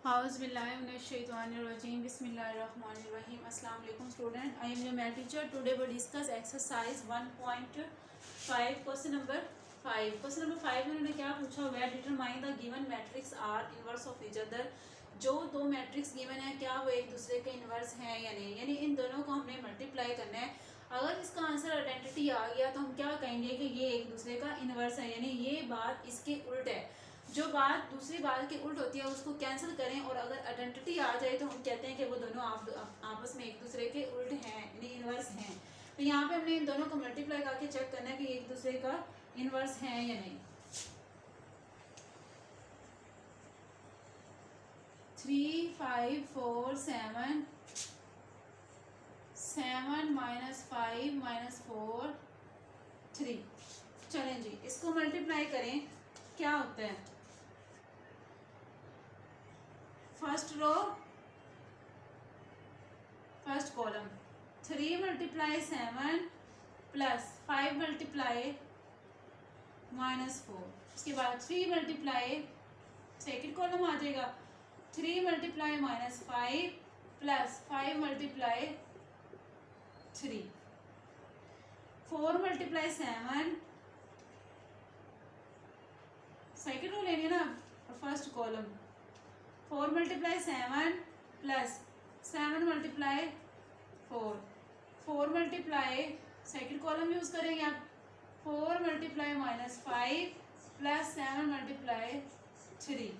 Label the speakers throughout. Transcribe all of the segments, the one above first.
Speaker 1: Auzubillahiminash-shaytanir-rajim. Bismillahir-rahmanir-rahim. Assalamu alaikum student. I am your math teacher. Today we discuss exercise 1.5 question number 5. Question number 5 में उन्होंने क्या पूछा, where determine the given matrix are inverse of each other. जो दो matrix given है क्या वो एक दूसरे के इन्वर्स हैं या नहीं, यानी इन दोनों को हमने मल्टीप्लाई करना है। अगर इसका आंसर आइडेंटिटी आ गया तो हम क्या कहेंगे कि ये एक दूसरे का इन्वर्स है, यानी ये बात इसके उल्ट है। जो बात दूसरी बात के उल्ट होती है उसको कैंसिल करें, और अगर आइडेंटिटी आ जाए तो हम कहते हैं कि वो दोनों आपस में एक दूसरे के उल्ट हैं, यानी इन्वर्स हैं। तो यहाँ पे हमने इन दोनों को मल्टीप्लाई करके चेक करना है कि एक दूसरे का इन्वर्स है या नहीं। 3 5 4 7 7 -5 -4 3। चलें जी, इसको मल्टीप्लाई करें, क्या होता है। First row first column 3 × 7 + 5 × -4। उसके बाद 3 × सेकेंड कॉलम आ जाएगा 3 × -5 + 5 × 3। 4 × 7 सेकेंड रो लेनी है ना, first column 4 × 7 + 7 × 4। 4 × second column use करेंगे आप 4 × -5 + 7 × 3।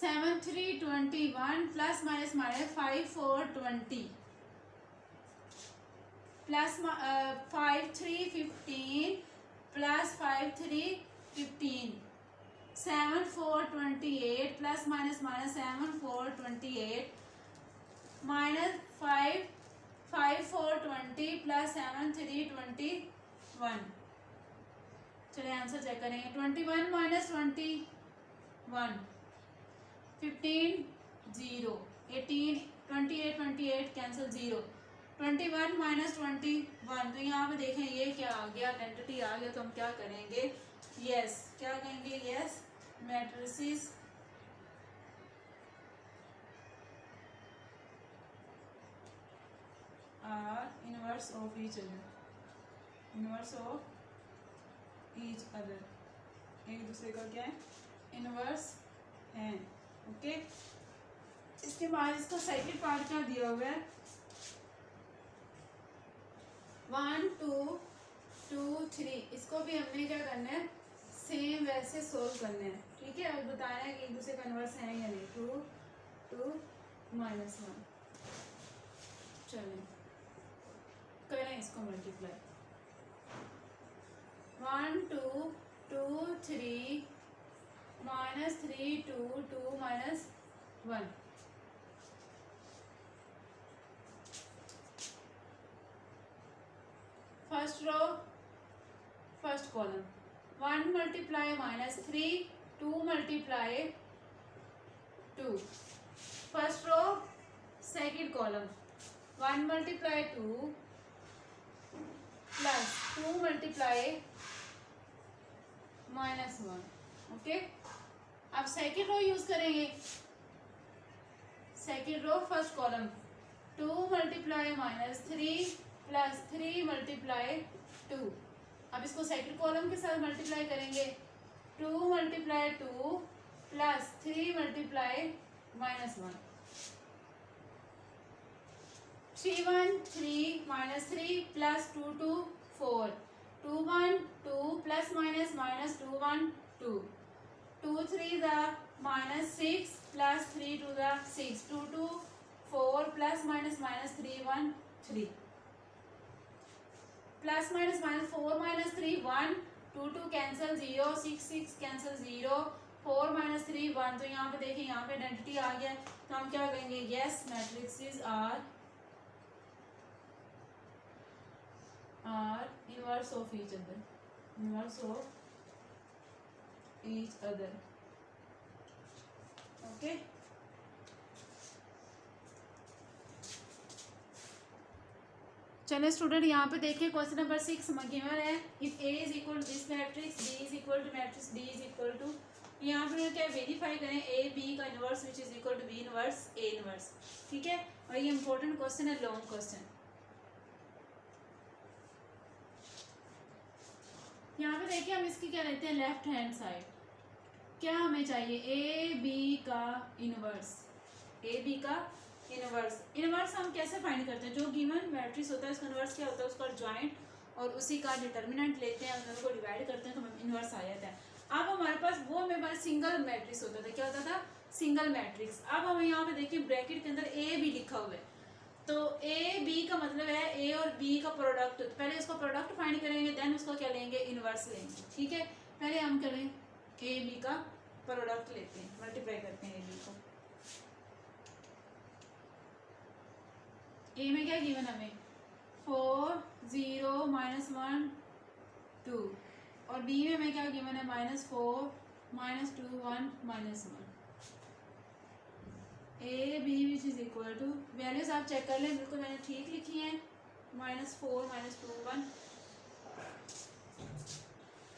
Speaker 1: 7 3 21 ± -5 4 20 प्लस 5 3 15 + 5 3 15। 7 4 28 ± -7 4 28 -5 5 4 20 + 7 3 21। चलिए आंसर चेक करेंगे। 21 - 21 15 0 18 28 28 कैंसिल 0। 21 - 21, तो यहाँ पे देखें ये क्या आ गया, आइडेंटिटी आ गया। तो हम क्या करेंगे, यस क्या कहेंगे, yes matrices are inverse of each other, inverse of each other, एक दूसरे का क्या है, इनवर्स हैं। ओके, इसके बाद इसका सेकंड पार्ट क्या दिया हुआ है, 1 2 2 3। इसको भी हमने क्या करना है, सेम वैसे सोल्व करना है। ठीक है, अब बताना है कि एक दूसरे का इन्वर्स है या नहीं। 2 2 -1। चलिए करें इसको multiply. 1 2 2 3 -3 2 2 -1। First row first column 1 × -3 2 × 2। First row second column 1 × 2 + 2 × -1। Okay, अब सेकेंड रो यूज करेंगे। Second row first column 2 × -3 + 3 × 2। अब इसको सेकेंड कॉलम के साथ मल्टीप्लाई करेंगे। 2 × 2 + 3 × -1। 3 1 3 -3 + 2 2 4। 2 1 2 ± -2 1 2। 2 3 -6 + 3 2 6। 2 2 4 ± -3 1 3। Plus minus minus 4 - 3 1 2 2 cancel 0 6 6 cancel 0 4 - 3 1। तो यहाँ पे देखिए, यहाँ पे आइडेंटिटी आ गया। तो हम क्या कहेंगे, yes matrices are inverse of each other, inverse of each other. Okay, चलिए स्टूडेंट यहाँ पे देखिए क्वेश्चन नंबर 6 गिवन है। If A is equal to this matrix, B is equal to matrix D is equal to यहाँ पर क्या verify करें A B का inverse which is equal to B inverse A inverse, ठीक है। और ये इंपॉर्टेंट क्वेश्चन है, लॉन्ग क्वेश्चन। यहाँ पे देखिए हम इसकी क्या लेते हैं लेफ्ट हैंड साइड, क्या हमें चाहिए ए बी का इनवर्स, ए बी का इनवर्स। इनवर्स हम कैसे फाइंड करते हैं, जो गिवन मैट्रिक्स होता है उसका इनवर्स क्या होता है, उसका जॉइंट और उसी का डिटर्मिनेंट लेते हैं, उन दोनों को डिवाइड करते हैं तो हमें इनवर्स आ जाता है। अब हमारे पास वो हमें पास सिंगल मैट्रिक्स होता था, क्या होता था सिंगल मैट्रिक्स। अब हमें यहाँ पे देखिए ब्रैकेट के अंदर ए बी लिखा हुआ है, तो ए बी का मतलब है ए और बी का प्रोडक्ट, तो पहले उसका प्रोडक्ट फाइंड करेंगे देन उसका क्या लेंगे इनवर्स लेंगे, ठीक है। पहले हम करें ए बी का प्रोडक्ट लेते हैं, मल्टीप्लाई करते हैं ए बी को। ए में क्या गिवन हमें 4 0 -1 2 और बी में हमें क्या गिवन है -4 -2 1 -1। A B which is equal to, values आप चेक कर लें, बिल्कुल मैंने ठीक लिखी है, -4 -2 1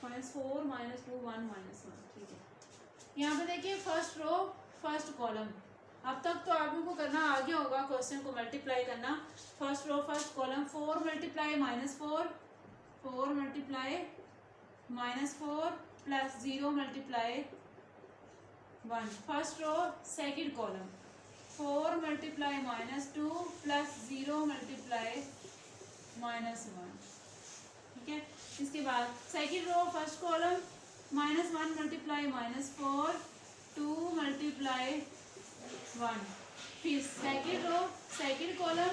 Speaker 1: -4 -2 1 -1, ठीक है। यहाँ पे देखिए फर्स्ट रो फर्स्ट कॉलम, अब तक तो आप लोगों को करना आ गया होगा क्वेश्चन को मल्टीप्लाई करना। First row first column 4 multiply -4 4 multiply -4 plus 0 multiply 1। First row second column 4 multiply -2 plus 0 multiply -1, ठीक है। इसके बाद second row first column -1 multiply -4 2 multiply 1। फिर second row second column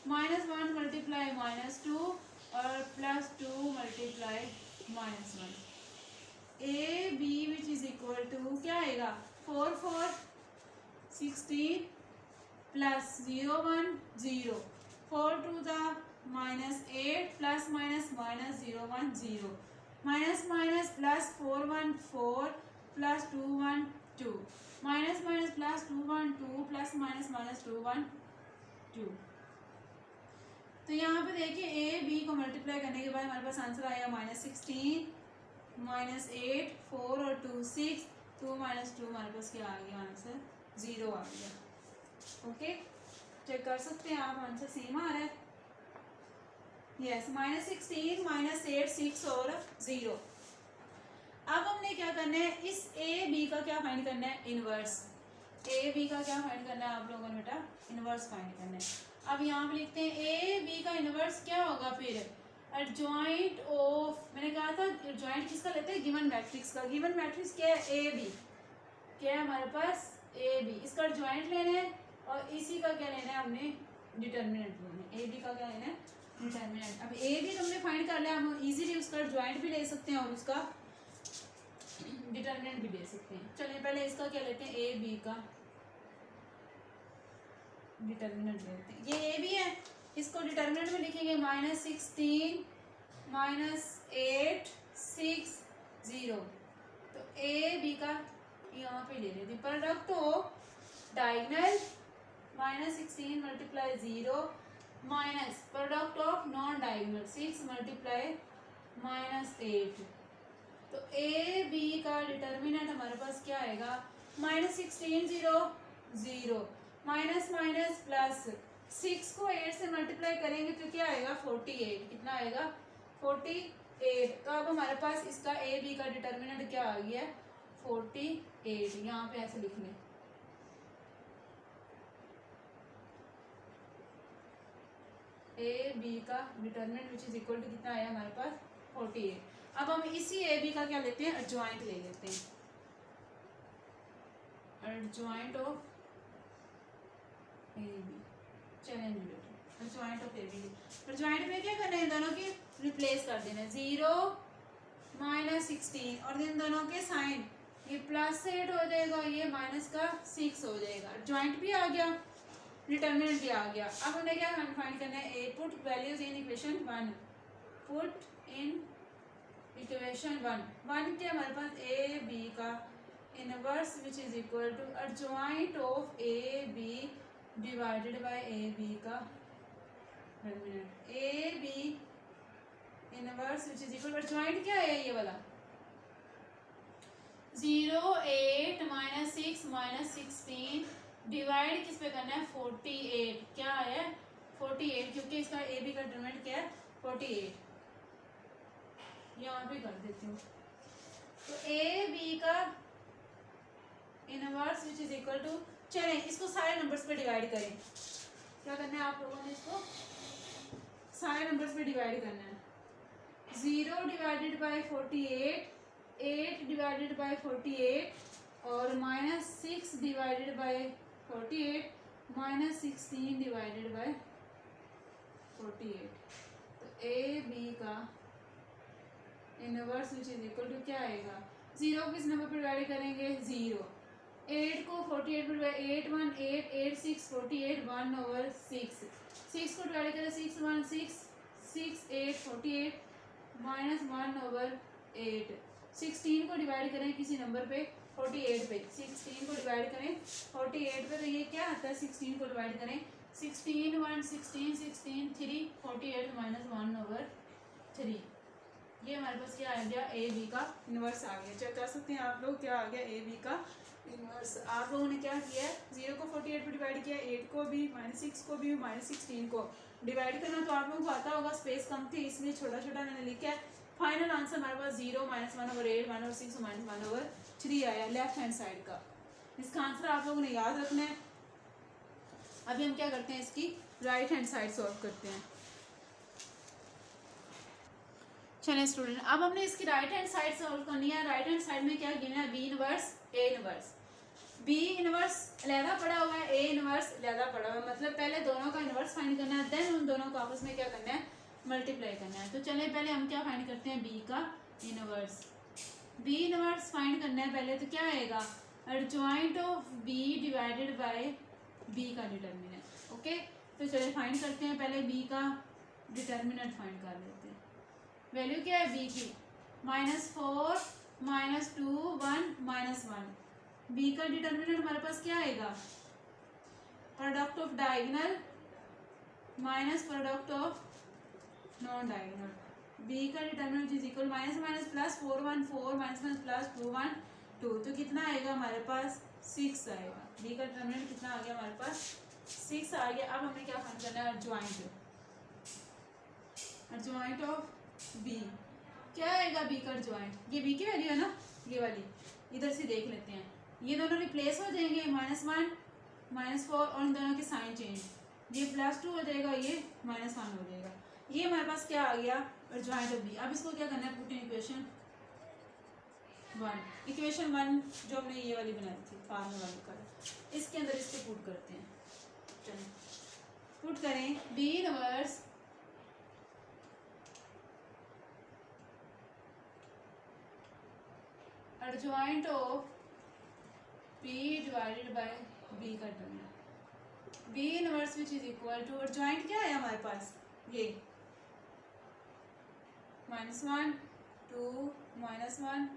Speaker 1: -1 multiply -2 और plus 2 multiply -1। A B which is equal to क्या आएगा 4 4 16 plus 0 1 0 4 2 the -8 plus minus 0 1 0 minus minus plus 4 1 4 plus 2 1 2 minus minus plus 2 1 2 plus minus 2 1 2। तो यहाँ पे देखिए A B को multiply करने के बाद हमारे पास आंसर आया -16 -8 4 और 2 6 2 -2 हमारे पास क्या आ गया आंसर 0 आ गया। ओके चेक कर सकते हैं आप, आंसर सेम आ रहा है। यस -16 -8 6 और 0। अब हमने क्या करना है, इस ए बी का क्या फाइंड करना है इनवर्स। ए बी का क्या फाइंड करना है आप लोगों ने बेटा इनवर्स फाइंड करना है। अब यहाँ पे लिखते हैं ए बी का इनवर्स क्या होगा, फिर एडजॉइंट ऑफ, मैंने कहा था एडजॉइंट किसका लेते हैं गिवन मैट्रिक्स का। गिवन मैट्रिक्स क्या है ए बी, क्या है हमारे पास ए बी, इसका एडजॉइंट लेना है और इसी का क्या लेना है हमने डिटर्मिनेंट लेना है। ए बी का क्या लेना है डिटर्मिनेंट। अब ए बी हमने फाइंड कर लिया, हम इजीली उसका एडजॉइंट भी ले सकते हैं और उसका डिटर्मिनेंट भी ले सकते हैं। चलिए पहले इसका क्या लेते हैं ए बी का डिटर्मिनेंट लेते हैं। ये ए बी है, इसको डिटर्मिनेंट में लिखेंगे -16 -8 6 0। तो ए बी का यहाँ पे ले लेते हैं product of diagonal -16 multiply 0 minus product of non diagonal 6 multiply -8। तो ए बी का डिटर्मिनेंट हमारे पास क्या आएगा -16 0 0 माइनस माइनस प्लस 6 को 8 से मल्टीप्लाई करेंगे तो क्या आएगा 48। कितना आएगा 48। तो अब हमारे पास इसका ए बी का डिटर्मिनेंट क्या आ गया 48। यहाँ पे ऐसे लिख लें ए बी का determinant which is equal to कितना आया हमारे पास 48। अब हम इसी ए बी का क्या लेते हैं एडजॉइंट ले लेते हैं, एडजॉइंट ऑफ ए बी। चलेंगे बेटा adjoint of A B, adjoint में क्या करना है दोनों की रिप्लेस कर देना है 0 -16 और इन दोनों के साइन ये +8 हो जाएगा, ये माइनस का 6 हो जाएगा। एडजॉइंट भी आ गया डिटर्मिनेंट भी आ गया। अब हमें क्या फाइंड करना है ए put values in equation 1, put in equation 1 के हमारे पास ए बी का inverse which is equal to adjoint of A B divided by A B का determinant. A B inverse which is equal to adjoint क्या है ये वाला 0 8 -6 -16 divide किस पे करना है 48 क्या है 48 क्योंकि इसका ए बी का डिटरमिनेंट क्या है 48 यहाँ पे कर देती हूँ तो ए बी का inverse which is equal to चलें इसको सारे नंबर्स पे डिवाइड करें क्या करना है आप लोगों ने इसको सारे नंबर्स पे डिवाइड करना है 0 डिवाइडेड बाय 48 8 डिवाइडेड बाय 48 और -6 डिवाइडेड बाय 48 -16 डिवाइडेड बाय 48 तो ए बी का inverse which is equal to क्या आएगा 0 किस नंबर पर डिवाइड करेंगे 0 8 को 48 पर 8 1 8 8 6 48 1/6 6 को डिवाइड करें 6 1 6 6 8 48 -1/8 16 को डिवाइड करें किसी नंबर पे 48 पे 16 को डिवाइड करें 48 पे तो ये क्या आता है 16 को डिवाइड करें 16 1 16 16 3 48 -1/3 ये हमारे पास क्या आ गया ए बी का इन्वर्स आ गया चेक कर सकते हैं आप लोग क्या आ गया ए बी का इन्वर्स आप लोगों ने क्या किया है 0 को 48 पे डिवाइड किया 8 को भी -6 को भी -16 को डिवाइड करना तो आप लोगों को आता होगा स्पेस कम थी इसलिए छोटा छोटा मैंने लिखा है फाइनल आंसर हमारे पास 0 -1/8 1/6 -1/3 आया लेफ्ट हैंड साइड का इसका आंसर आप लोगों ने याद रखना है अभी हम क्या करते हैं इसकी राइट हैंड साइड सॉल्व करते हैं चलिए स्टूडेंट अब हमने इसकी राइट हैंड साइड सॉल्व करनी है राइट हैंड साइड में क्या गिना है B inverse A inverse B inverse अलहदा पड़ा हुआ है ए इनवर्स अलहदा पड़ा हुआ है मतलब पहले दोनों का इनवर्स फाइंड करना है देन उन दोनों को आपस में क्या करना है मल्टीप्लाई करना है तो चलिए पहले हम क्या फाइंड करते हैं बी का इनवर्स बी इनवर्स फाइंड करना है पहले तो क्या आएगा adjoint of B divided by B का डिटर्मिनेंट ओके तो चलिए फाइंड करते हैं पहले बी का डिटर्मिनेंट फाइंड कर लेते हैं वैल्यू क्या है बी की -4 -2 1 -1 बी का डिटर्मिनेंट हमारे पास क्या आएगा product of diagonal minus product of non diagonal B का डिटर्मिनेंट इज इक्वल -4 1 4 -2 1 2 तो कितना आएगा हमारे पास 6 आएगा बी का डिटर्मिनेंट कितना आ गया हमारे पास 6 आ गया अब हमें क्या फाइंड करना है एडजॉइंट ऑफ बी क्या आएगा बी का एडजॉइंट ये बी की वैल्यू है ना ये वाली इधर से देख लेते हैं ये दोनों रिप्लेस हो जाएंगे -1 -4 और इन दोनों के साइन चेंज ये +2 हो जाएगा ये -1 हो जाएगा ये हमारे पास क्या आ गया एडजॉइंट ऑफ बी अब इसको क्या करना है पुट इन इक्वेशन 1 जो हमने ये वाली बनाई थी फार्मूला वाली कर इसके अंदर इसको पुट करते हैं चलिए पुट करें B inverse adjoint of B divided by B का determinant B inverse which is equal to adjoint क्या है हमारे पास ये -1 2 -1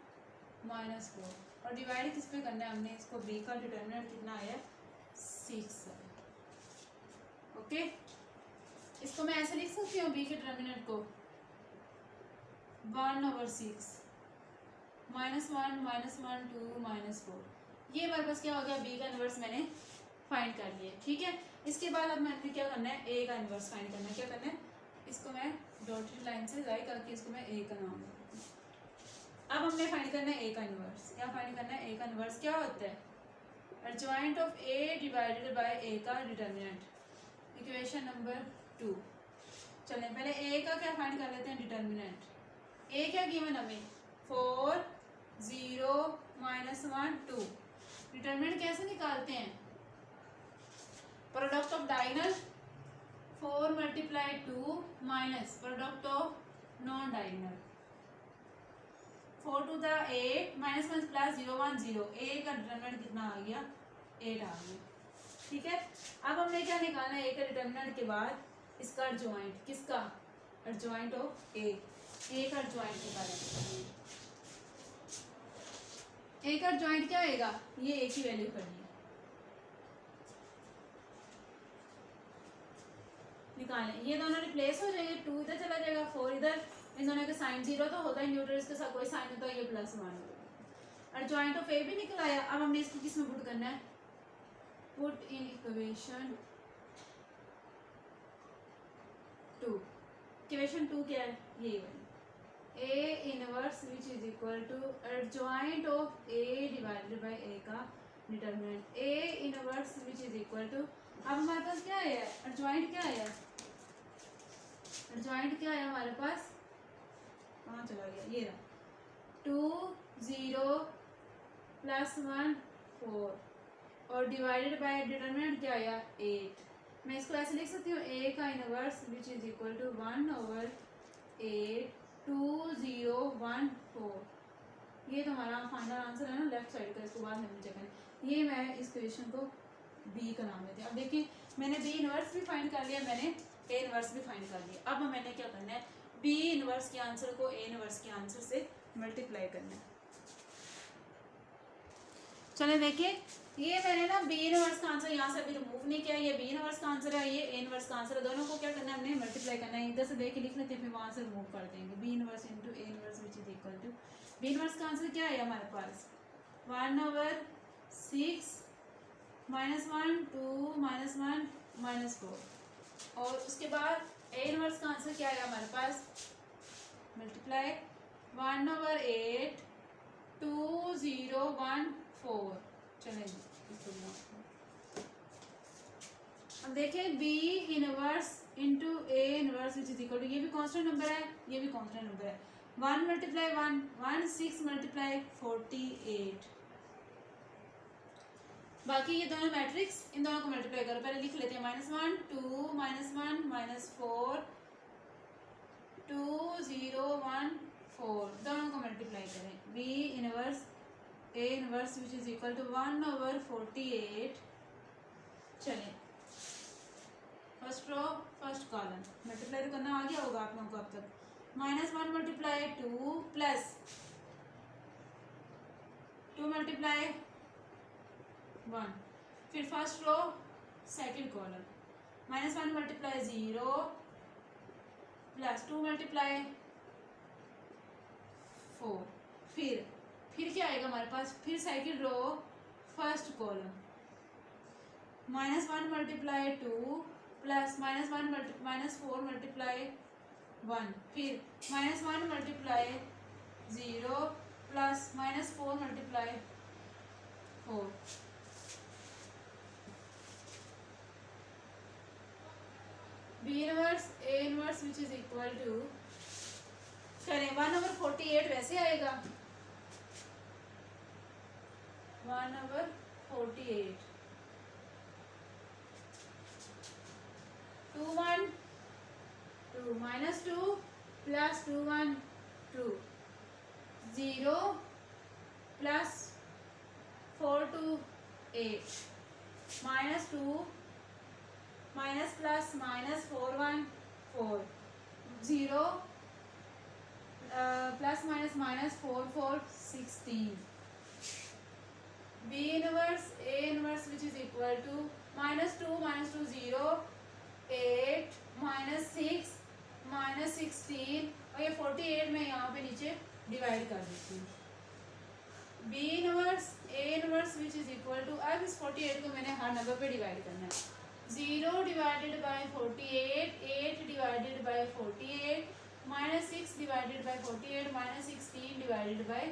Speaker 1: -4 और डिवाइड किस पे करना है हमने इसको बी का डिटरमिनेंट कितना आया 6 ओके इसको मैं ऐसे लिख सकती हूँ बी के डिटरमिनेंट को 1/6 -1 -1 2 -4 ये हमारे पास क्या हो गया बी का इनवर्स मैंने फाइंड कर लिया ठीक है इसके बाद अब मैंने क्या करना है ए का इनवर्स फाइंड करना है क्या करना है इसको मैं डॉटेड लाइन से ड्राई करके इसको मैं ए का नाम देती हूँ अब हमने फाइंड करना है ए का इनवर्स क्या फाइंड करना है ए का इनवर्स क्या होता है adjoint of A divided by A का डिटर्मिनेंट इक्वेशन नंबर 2 चलें पहले ए का क्या फाइंड कर लेते हैं डिटर्मिनेंट ए क्या गिवन हमें 4 0 -1 2 डिटरमिनेंट कैसे निकालते हैं product of diagonal 4 × 2 minus product of non diagonal 4 to the 8 -1 + 0 1 0 ए का डिटरमिनेंट कितना आ गया 8 आ गया ठीक है अब हमने क्या निकालना है ए का डिटरमिनेंट के बाद इसका एडजॉइंट किसका एडजॉइंट ऑफ ए का एडजॉइंट निकालेंगे ए का एडजॉइंट क्या आएगा ये ए की वैल्यू करनी है निकालें ये दोनों रिप्लेस हो जाएंगे 2 इधर चला जाएगा 4 इधर इन दोनों के साइन 0 तो होता है न्यूट्रल इसके साथ कोई साइन होता है ये +1 एडजॉइंट ऑफ ए भी निकल आया। अब हमने इसको किस में पुट करना है, पुट इन इक्वेशन 2। इक्वेशन 2 क्या है, ये वाली A inverse which is equal to adjoint of A divided by A का determinant. A inverse which is equal to, अब हमारे पास क्या आया, एडजॉइंट क्या आया, एडजॉइंट क्या आया हमारे पास, कहाँ चला गया, ये रहा 2 0 प्लस 1 4 और डिवाइडेड बाय डिटरमिनेंट क्या आया 8। मैं इसको ऐसे लिख सकती हूँ, A का inverse which is equal to 1/8 2 0 1 4। ये तो हमारा फाइनल आंसर है ना लेफ्ट साइड का, इसको बाद में मुझे करें। ये मैं इस क्वेश्चन को बी का नाम देती हूँ। अब देखिए मैंने बी इनवर्स भी फाइंड कर लिया, मैंने ए इनवर्स भी फाइंड कर लिया। अब मैंने क्या करना है, बी इनवर्स के आंसर को ए इनवर्स के आंसर से मल्टीप्लाई करना है। चले देखिए, ये मैंने ना बी इनवर्स का आंसर यहाँ से अभी रिमूव नहीं किया, ये बी इनवर्स का आंसर है, ये ए इनवर्स का आंसर है। दोनों को क्या करना है, हमने मल्टीप्लाई करना है। इधर से देख के लिख लेते हैं, फिर वहाँ से रिमूव कर देंगे। B inverse into A inverse which is equal to, B inverse का आंसर क्या है हमारे पास 1/6 -1 2 -1 -4 और उसके बाद ए इनवर्स का आंसर क्या है हमारे पास मल्टीप्लाई 1/8 2 0 1 4। चलें अब देखें B inverse into A inverse which is equal to, ये भी कांस्टेंट नंबर है, ये भी कांस्टेंट नंबर है। 1 × 1 1 6 × 48। बाकी ये दोनों मैट्रिक्स, इन दोनों को मल्टीप्लाई करो। पहले लिख लेते हैं -1 2 -1 -4 2 0 1 4, दोनों को मल्टीप्लाई करें। B inverse A inverse which is equal to 1/48। चलें first row first column multiply तो करना आ गया होगा आप लोगों को अब तक। -1 × 2 प्लस 2 × 1, फिर first row second column -1 × 0 plus 2 × 4, फिर क्या आएगा हमारे पास, फिर second row first column -1 × 2 plus -4 × 1, फिर -1 × 0 plus -4 × 4। B inverse A inverse which is equal to, करें 1/48 वैसे आएगा 1/48 2 1 2 -2 plus 2 1 2 0 plus 4 2 8 -2 minus plus -4 1 4 0 plus -4 4 16। B inverse A inverse which is equal to -2 -2 0 8 -6 -16 और ये 48 में यहाँ पे नीचे डिवाइड कर देती हूँ। B inverse A inverse which is equal to, अब इस 48 को मैंने हर नंबर पे डिवाइड करना है। 0 divided by 48 8 divided by 48 -6 divided by 48 -16 divided by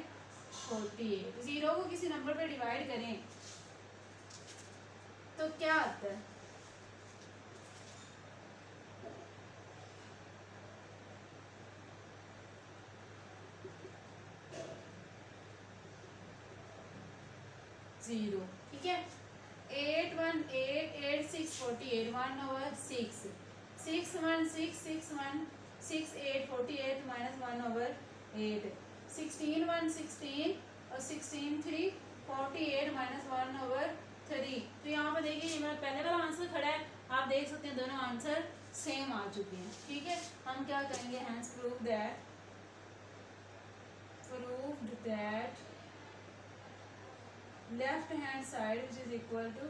Speaker 1: 48। 0 को किसी नंबर पे डिवाइड करें तो क्या आता है, जीरो। ठीक है 8 1 8 8 6 48 1/6 6 1 6 6 1 6 8 48 -1/8 16 1 16 और 16 3 48 -1/3। तो यहाँ पर देखिए ये मेरा पहले वाला आंसर खड़ा है, आप देख सकते हैं दोनों आंसर सेम आ चुके हैं। ठीक है हम क्या करेंगे, hence proved that left hand side which is equal to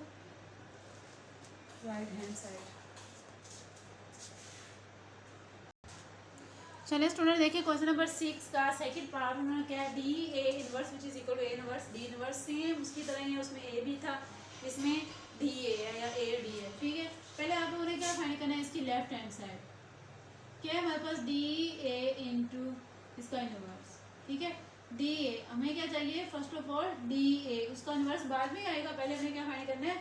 Speaker 1: right hand side। चलिए स्टूडेंट देखिए क्वेश्चन नंबर 6 का सेकंड पार्ट उन्होंने क्या है D A inverse which is equal to A inverse D inverse same उसकी तरह ही है, उसमें ए भी था, इसमें डी ए है या ए डी है। ठीक है, पहले आप लोगों ने क्या फाइंड करना है, इसकी लेफ्ट हैंड साइड क्या है हमारे पास डी ए इंटू इसका इनवर्स। ठीक है, डी ए हमें क्या चाहिए, first of all D A, उसका इनवर्स बाद में आएगा, पहले हमें क्या फाइंड करना है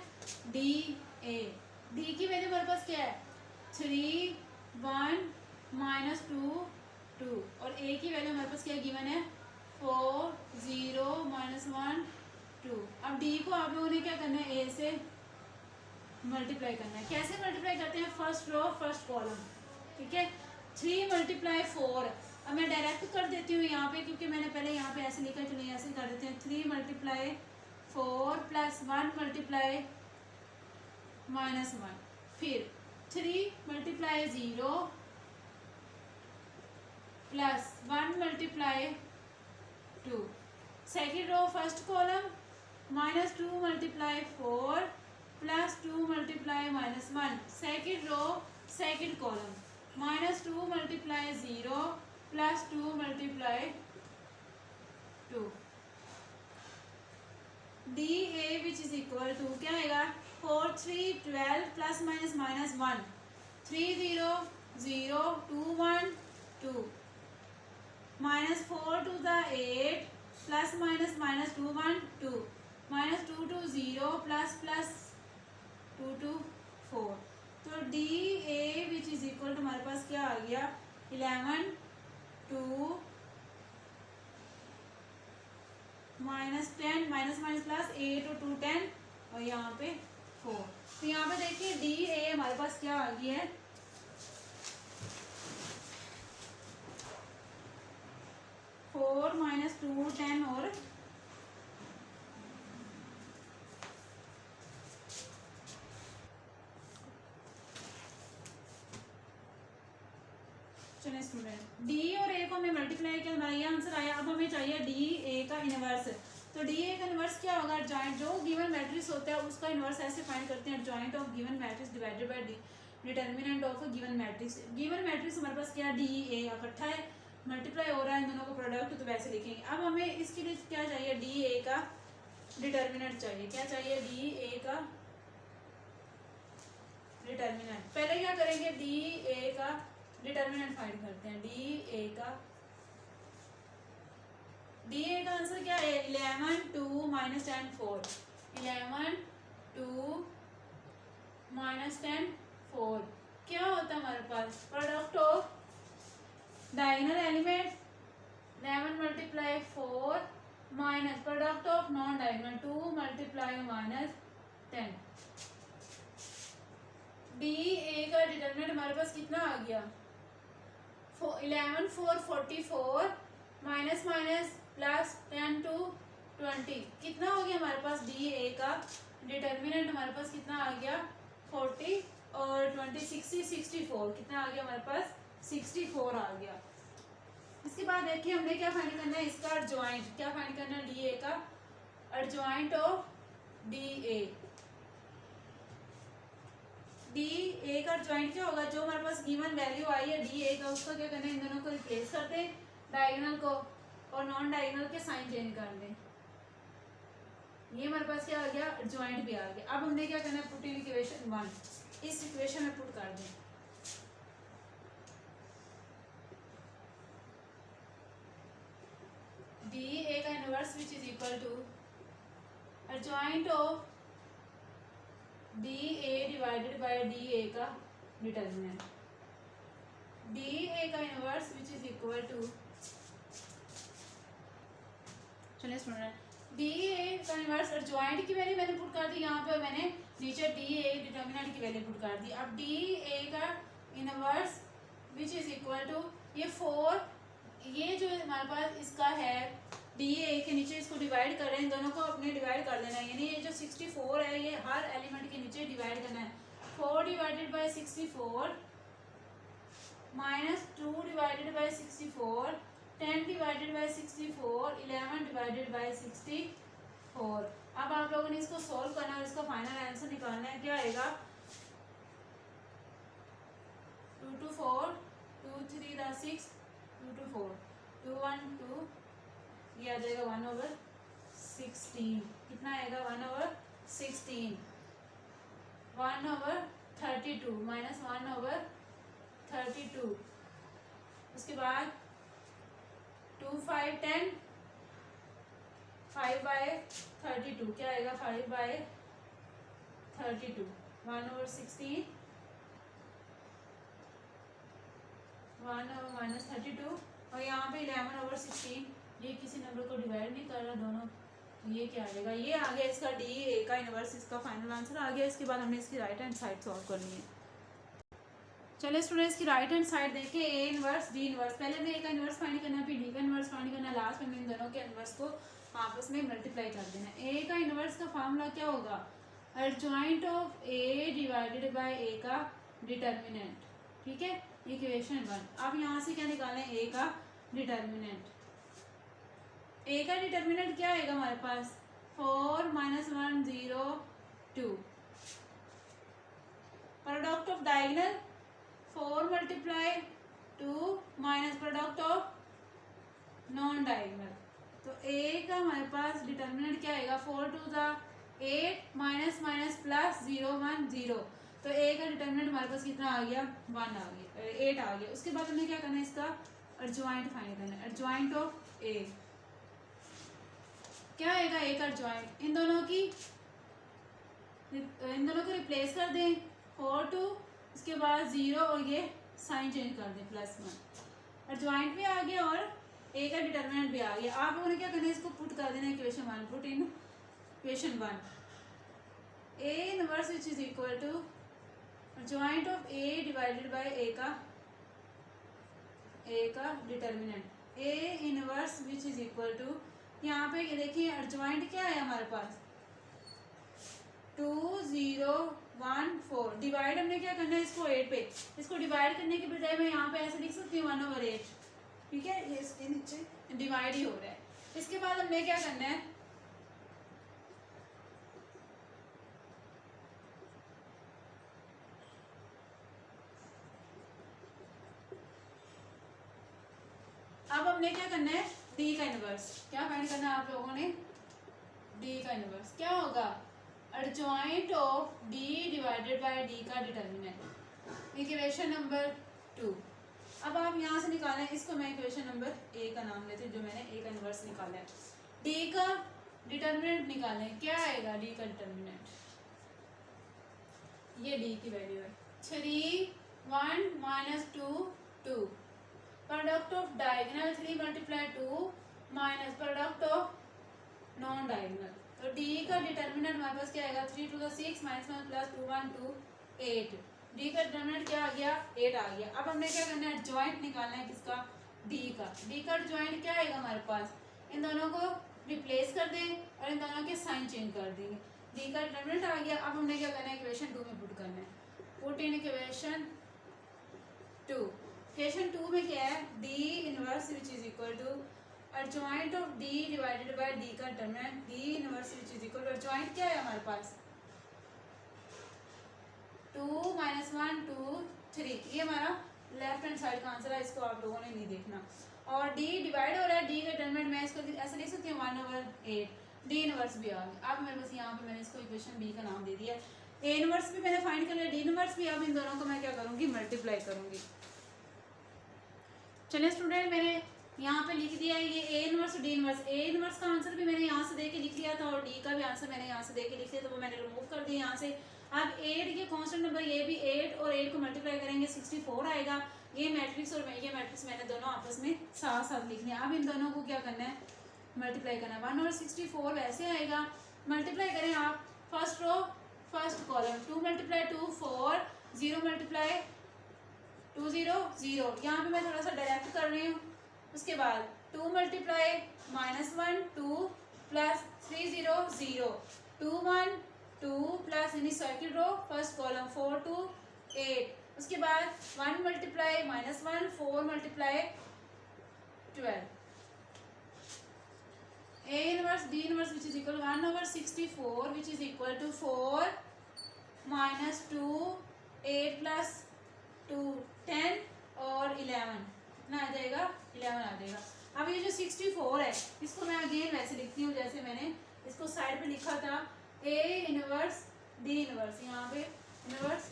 Speaker 1: डी ए। डी की वैल्यू हमारे पास क्या है 3 1 -2 2 और ए की वैल्यू हमारे पास क्या गिवन है 4 0 -1 2। अब डी को आप लोगों ने क्या करना है ए से मल्टीप्लाई करना है। कैसे मल्टीप्लाई करते हैं, फर्स्ट रो फर्स्ट कॉलम। ठीक है, 3 × 4, अब मैं डायरेक्ट कर देती हूँ यहाँ पे क्योंकि मैंने पहले यहाँ पे ऐसे लिखा, चलिए ऐसे कर देते हैं 3 × 4 + 1 × -1, फिर 3 × 0 plus 1 × 2, second row first column -2 × 4 plus 2 × -1, second row second column -2 × 0 plus 2 × 2, D A which is equal to क्या आएगा 4 3 12 plus minus -1 3 0 0 2 1 2 -4 to the 8 plus minus -2 1 2 -2 to 0 plus 2 to 4। तो D A which is equal to हमारे पास क्या आ गया 11 2 -10 minus plus 8 और 2 10 और यहाँ पे 4। तो यहाँ पे देखिए डी ए हमारे पास क्या आ गया है 4 -2 10 और चलिए स्टूडेंट डी और ए को हमें मल्टीप्लाई किया, हमारा ये आंसर आया। अब हमें चाहिए डी ए का इनवर्स। तो डी ए का इनवर्स क्या होगा, जॉइंट जो गिवन मैट्रिक्स होता है उसका इनवर्स ऐसे फाइंड करते हैं, joint of given matrix divided by determinant of given matrix. Given matrix हमारे पास क्या डी ए इकट्ठा है, मल्टीप्लाई हो रहा है इन दोनों का प्रोडक्ट, तो वैसे लिखेंगे। अब हमें इसके लिए क्या चाहिए डी ए का डिटर्मिनेंट चाहिए। क्या चाहिए डी ए का डिटर्मिनेंट। पहले क्या करेंगे डी ए का डिटर्मिनेंट फाइंड करते हैं। डी ए का आंसर क्या है 11 2 -10 4 11 2 -10 4 क्या होता है हमारे पास product of diagonal element 11 × 4 minus product of non diagonal 2 × -10। D A का डिटर्मिनेंट हमारे पास कितना आ गया 11 4 44 माइनस प्लस 10 to 20 कितना हो गया हमारे पास डी ए का डिटर्मिनेंट हमारे पास कितना आ गया 40 और 20 60 64 कितना आ गया हमारे पास 64 आ गया। इसके बाद देखिए हमने क्या फाइंड करना है इसका एडजॉइंट। क्या फाइंड करना है डी ए का adjoint of D A. D A का जॉइंट क्या होगा, जो हमारे पास गिवन वैल्यू आई है डी ए का उसका क्या करना है इन दोनों को रिप्लेस कर दें डायगोनल को और नॉन डायगोनल के साइन चेंज कर दें। ये हमारे पास क्या आ गया जॉइंट भी आ गया। अब हमने क्या करना है पुट इन इक्वेशन 1, इस इक्वेशन में पुट कर दें। डी ए का inverse which is equal to adjoint of D A divided by D A का डिटर्मिनेंट। डी ए का inverse which is equal to चलिए स्टूडेंट डी ए का inverse adjoint की वैल्यू मैंने पुट कर दी, यहाँ पे मैंने नीचे डी ए डिटर्मिनेंट की वैल्यू पुट कर दी। अब डी ए का inverse which is equal to ये 4, ये जो हमारे पास इसका है डी ए के नीचे इसको डिवाइड कर रहे हैं, इन दोनों को अपने डिवाइड कर देना है, यानी ये जो 64 है ये हर एलिमेंट के नीचे डिवाइड करना है। 4 divided by 64 minus 2 divided by 64 10 divided by 64 11 divided by 64। अब आप लोगों ने इसको सॉल्व करना है और इसका फाइनल आंसर निकालना है। क्या आएगा 2 2 4 2 3 6 2 to 4, 2 1 2, ये आ जाएगा 1/16, कितना आएगा 1/16, 1/32 माइनस 1/32, उसके बाद 2 5 10, 5/32 क्या आएगा 5/32, 1/16, 1/32, और यहाँ पे 11/16, ये किसी नंबर को डिवाइड नहीं कर रहा दोनों, ये क्या आ जाएगा, ये आ गया इसका डी, ए का इनवर्स इसका फाइनल आंसर आ गया। इसके बाद हमने इसकी राइट हैंड साइड सॉल्व करनी है। चलिए स्टूडेंट्स, की राइट हैंड साइड देखिए, ए इनवर्स डी इनवर्स, पहले हमें ए का इनवर्स फाइंड करना है, फिर डी का इनवर्स फाइंड करना है, लास्ट में इन दोनों के इनवर्स को आपस में मल्टीप्लाई कर देना है। ए का इनवर्स का फार्मूला क्या होगा, adjoint of A divided by A का डिटर्मिनेंट, ठीक है, इक्वेशन 1। अब यहाँ से क्या निकालें, ए का डिटर्मिनेंट, ए का डिटर्मिनेंट क्या आएगा हमारे पास 4 - 1 0 2, product of diagonal 4 × 2 minus product of non diagonal, तो ए का हमारे पास डिटर्मिनेंट क्या आएगा 4 2 8 माइनस माइनस प्लस 0 1 0, तो ए का डिटर्मिनेंट हमारे पास कितना आ गया 1 आ गया 8 आ गया। उसके बाद हमें क्या करना है, इसका एडजॉइंट फाइंड करना है, एडजॉइंट ऑफ ए क्या आएगा, ए का एडजॉइंट इन दोनों को रिप्लेस कर दें 4 2, उसके बाद 0 और ये साइन चेंज कर दें +1, एडजॉइंट भी आ गया और ए का डिटर्मिनेंट भी आ गया। आप लोगों ने क्या करना है, इसको पुट कर देना equation 1, put in equation 1, A inverse which is equal to adjoint of A divided by A का determinant, A inverse which is equal to, यहाँ पे ये देखिए एडजॉइंट क्या है हमारे पास 2 0 1 4, डिवाइड हमने क्या करना है इसको 8 पे, इसको डिवाइड करने के बजाय मैं यहाँ पे ऐसे लिख सकती हूँ 1/8, ठीक है, ये इसके नीचे डिवाइड ही हो रहा है। इसके बाद हमने क्या करना है, अब हमने क्या करना है, डी का इनवर्स, क्या फाइंड करना है आप लोगों ने, डी का इनवर्स क्या होगा, adjoint of D divided by D का डिटर्मिनेंट, इक्वेशन नंबर 2। अब आप यहाँ से निकालें, इसको मैं इक्वेशन नंबर ए का नाम लेते हैं, जो मैंने ए का इनवर्स निकाला है, डी का डिटर्मिनेंट निकालें, क्या आएगा डी का डिटर्मिनेंट, ये डी की वैल्यू है 3 1 - 2 2, product of diagonal 3 × 2 minus product of non diagonal, तो डी का डिटर्मिनेंट हमारे पास क्या आएगा 3 2 6 माइनस 1 प्लस 2 1 2 8, डी का डिटर्मिनेंट क्या आ गया 8 आ गया। अब हमने क्या करना है, एडजॉइंट निकालना है किसका, डी का एडजॉइंट क्या आएगा हमारे पास, इन दोनों को रिप्लेस कर दें और इन दोनों के साइन चेंज कर देंगे, डी का डिटर्मिनेंट आ गया। अब हमने क्या करना है, इक्वेशन 2 में पुट करना है, पुट इन इक्वेशन 2, इक्वेशन 2 में क्या है, D inverse which is equal to adjoint of D divided by D का determinant, D inverse which is equal to adjoint क्या है हमारे पास 2 - 1 2 3, ये हमारा लेफ्ट हैंड साइड का आंसर है, इसको आप लोगों ने नहीं देखना। और डी डिवाइड हो रहा है, डी का डिटर्मिनेंट मैं इसको ऐसे लिख सकती हूँ 1/8, डी इनवर्स भी आ गया। अब मेरे पास यहाँ पे मैंने इसको इक्वेशन बी का नाम दे दिया, ए इनवर्स भी मैंने फाइंड कर लिया, डी इनवर्स भी। अब इन दोनों को मैं क्या करूँगी, मल्टीप्लाई करूँगी। चलिए स्टूडेंट, मैंने यहाँ पे लिख दिया है ये ए inverse D inverse, A inverse का आंसर भी मैंने यहाँ से दे के लिख लिया था और डी का भी आंसर मैंने यहाँ से दे के लिख लिया, तो वो मैंने रिमूव कर दिया यहाँ से। अब 8 ये कांस्टेंट नंबर, ये भी 8 और 8 को मल्टीप्लाई करेंगे 64 आएगा, ये मैट्रिक्स और ये मैट्रिक्स मैंने दोनों आपस में साथ साथ लिखने हैं। अब इन दोनों को क्या करना है, मल्टीप्लाई करना है, 1/64 वैसे आएगा, मल्टीप्लाई करें आप फर्स्ट रो फर्स्ट कॉलम, 2 × 2 4 0 × 2 0 0, यहाँ पे मैं थोड़ा सा डायरेक्ट कर रही हूँ। उसके बाद 2 × -1 2 प्लस 3 0 0 2 1 2 प्लस इन सर्किल रो फर्स्ट कॉलम 4 2 8, उसके बाद 1 × -1 4 × 12, A inverse D inverse which is equal 1/64 which is equal to 4 - 2 8 + 2 10 और 11, कितना आ जाएगा 11 आ जाएगा। अब ये जो 64 है इसको मैं अगेन वैसे लिखती हूँ जैसे मैंने इसको साइड पे लिखा था, A इनवर्स D इनवर्स, यहाँ पे इनवर्स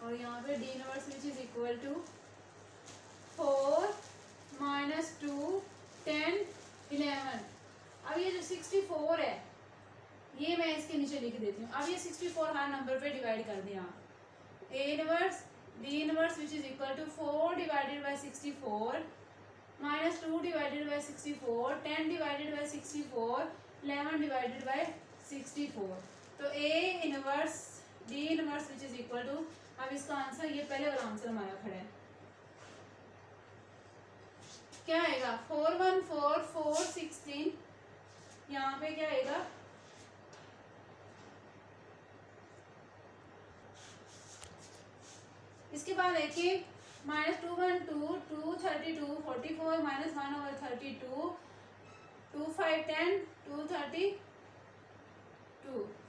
Speaker 1: और यहाँ पे D inverse which is equal to 4 - 2 10 11। अब ये जो 64 है ये मैं इसके नीचे लिख देती हूँ। अब ये 64 हर नंबर पे डिवाइड कर दें आप, A inverse D inverse which is equal to 4 divided by 64 - 2 divided by 64 10 divided by 64 11 divided by 64। तो A inverse D inverse which is equal to, अब इसका आंसर ये पहले वाला आंसर हमारा खड़ा है, क्या आएगा 4 1 4 4 16, यहाँ पे क्या आएगा इसके बाद देखिए -2 1 2 2 32 44 -1 over 32 2 5 10 2 32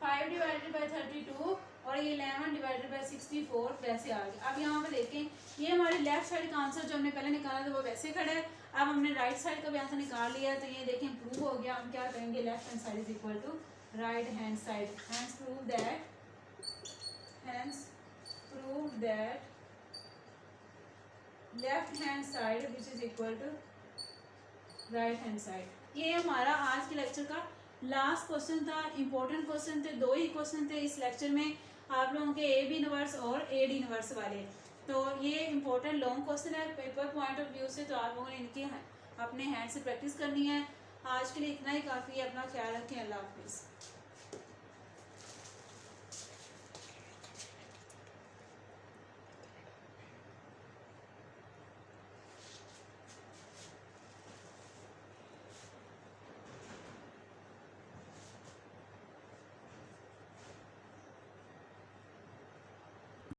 Speaker 1: 5 डिवाइडेड बाई 32 और ये 11 डिवाइडेड बाई 64 वैसे आ गया। अब यहाँ पे देखें ये हमारे लेफ्ट साइड का आंसर जो हमने पहले निकाला था वो वैसे खड़ा है। अब हमने राइट साइड का भी आंसर निकाल लिया है, तो ये देखें प्रूव हो गया। हम क्या करेंगे, left hand side is equal to right hand side, hence prove that left hand side which is equal to right hand side. ये हमारा आज के लेक्चर का लास्ट क्वेश्चन था। इंपॉर्टेंट क्वेश्चन थे, 2 ही क्वेश्चन थे इस लेक्चर में आप लोगों के, ए बी इनवर्स और ए डी इनवर्स वाले। तो ये इंपॉर्टेंट लॉन्ग क्वेश्चन है पेपर पॉइंट ऑफ व्यू से, तो आप लोगों ने इनकी अपने हैंड से प्रैक्टिस करनी है। आज के लिए इतना ही काफ़ी है। अपना ख्याल रखें। अल्लाह हाफिज़।